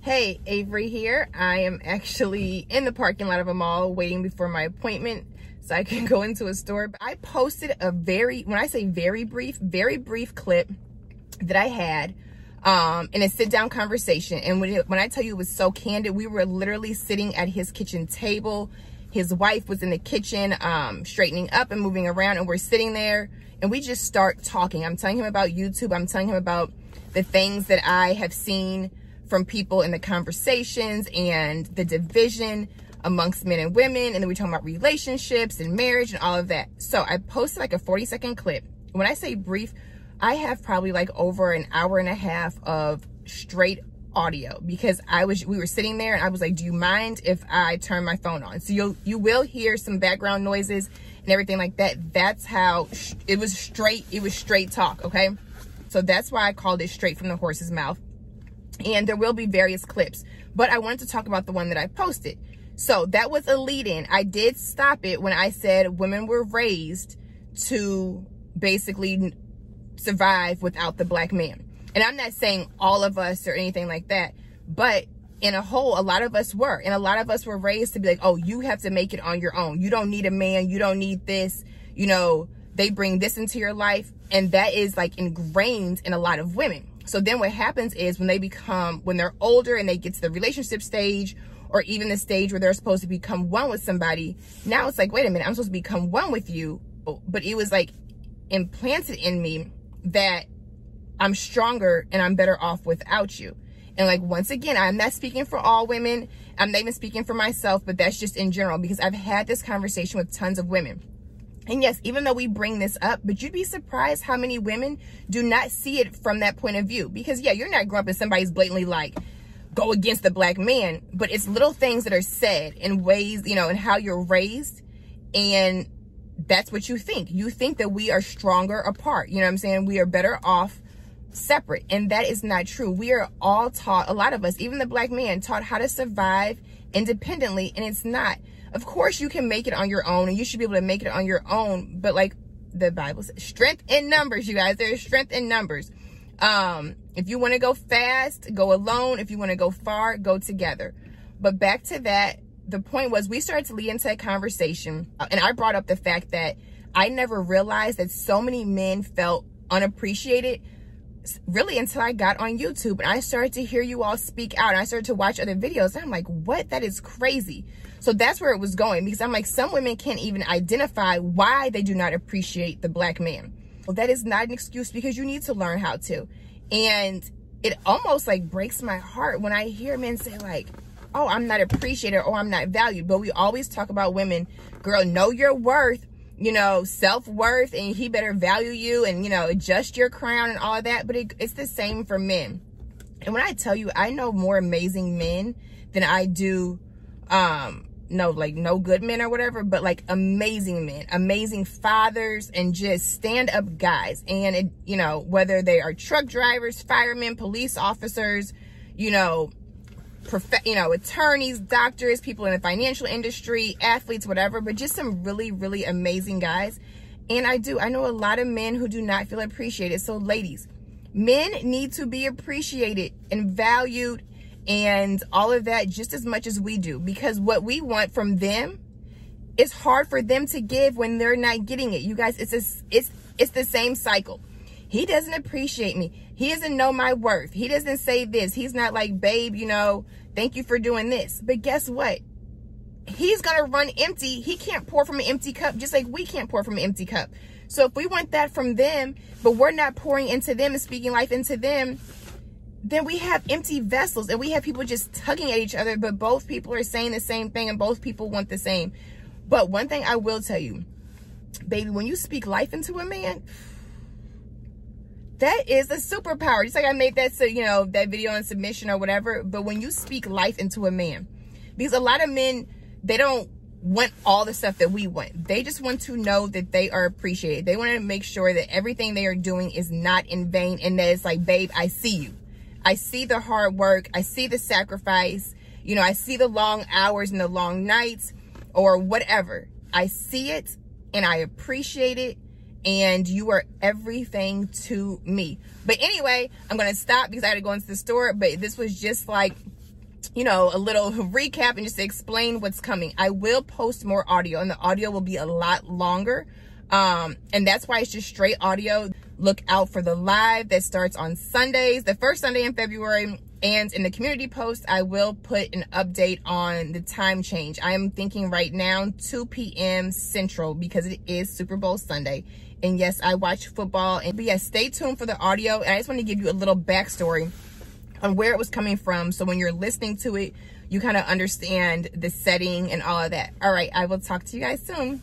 Hey, Avery here. I am actually in the parking lot of a mall waiting before my appointment so I can go into a store. I posted a when I say very brief clip that I had in a sit-down conversation. And when I tell you it was so candid, we were literally sitting at his kitchen table. His wife was in the kitchen straightening up and moving around, and we're sitting there and we just start talking. I'm telling him about YouTube. I'm telling him about the things that I have seen from people in the conversations and the division amongst men and women. And then we're talking about relationships and marriage and all of that. So I posted like a 40-second clip. When I say brief, I have probably like over an hour and a half of straight audio because we were sitting there and I was like, do you mind if I turn my phone on? So you will hear some background noises and everything like that. That's how it was straight talk. Okay. So that's why I called it straight from the horse's mouth. And there will be various clips, but I wanted to talk about the one that I posted. So that was a lead-in. I did stop it when I said women were raised to basically survive without the black man. And I'm not saying all of us or anything like that, but in a whole, a lot of us were. And a lot of us were raised to be like, oh, you have to make it on your own. You don't need a man. You don't need this. You know, they bring this into your life. And that is like ingrained in a lot of women. So then what happens is when they're older and they get to the relationship stage or even the stage where they're supposed to become one with somebody, now it's like, wait a minute, I'm supposed to become one with you. But it was like implanted in me that I'm stronger and I'm better off without you. And like, once again, I'm not speaking for all women. I'm not even speaking for myself, but that's just in general because I've had this conversation with tons of women. And yes, even though we bring this up, but you'd be surprised how many women do not see it from that point of view. Because yeah, you're not growing up and somebody's blatantly like, go against the black man, but it's little things that are said in ways, you know, and how you're raised. And that's what you think. You think that we are stronger apart. You know what I'm saying? We are better off separate. And that is not true. We are all taught, a lot of us, even the black man, taught how to survive independently. And it's not. Of course, you can make it on your own and you should be able to make it on your own. But like the Bible says, strength in numbers, you guys. There is strength in numbers. If you want to go fast, go alone. If you want to go far, go together. But back to that, the point was we started to lead into a conversation. And I brought up the fact that I never realized that so many men felt unappreciated really until I got on YouTube and I started to hear you all speak out and I started to watch other videos. And I'm like, what? That is crazy. So that's where it was going because I'm like, some women can't even identify why they do not appreciate the black man. Well, that is not an excuse because you need to learn how to. And it almost like breaks my heart when I hear men say like, oh, I'm not appreciated or I'm not valued. But we always talk about women, girl, know your worth, you know, self-worth, and he better value you and, you know, adjust your crown and all of that. But it's the same for men. And when I tell you, I know more amazing men than I do, no good men or whatever, but like amazing men, amazing fathers, and just stand-up guys. And it, you know, whether they are truck drivers, firemen, police officers, you know, attorneys, doctors, people in the financial industry, athletes, whatever, but just some really, really amazing guys. And I know a lot of men who do not feel appreciated. So ladies, men need to be appreciated and valued and all of that just as much as we do, because what we want from them is hard for them to give when they're not getting it. You guys, it's the same cycle. He doesn't appreciate me. He doesn't know my worth. He doesn't say this. He's not like, babe, you know, thank you for doing this. But guess what? He's going to run empty. He can't pour from an empty cup, just like we can't pour from an empty cup. So if we want that from them, but we're not pouring into them and speaking life into them, then we have empty vessels and we have people just tugging at each other, but both people are saying the same thing and both people want the same. But one thing I will tell you, baby, when you speak life into a man, that is a superpower. Just like I made that, so, you know, that video on submission or whatever. But when you speak life into a man, because a lot of men, they don't want all the stuff that we want. They just want to know that they are appreciated. They want to make sure that everything they are doing is not in vain and that it's like, babe, I see you. I see the hard work. I see the sacrifice. You know, I see the long hours and the long nights or whatever. I see it and I appreciate it. And you are everything to me. But anyway, I'm going to stop because I had to go into the store. But this was just like you know, a little recap and just to explain what's coming. I will post more audio, and the audio will be a lot longer. And that's why it's just straight audio. Look out for the live that starts on Sundays, the first Sunday in February. And in the community post, I will put an update on the time change. I am thinking right now 2 p.m. Central, because it is Super Bowl Sunday. And yes, I watch football. But yeah, stay tuned for the audio. And I just want to give you a little backstory on where it was coming from. So when you're listening to it, you kind of understand the setting and all of that. All right, I will talk to you guys soon.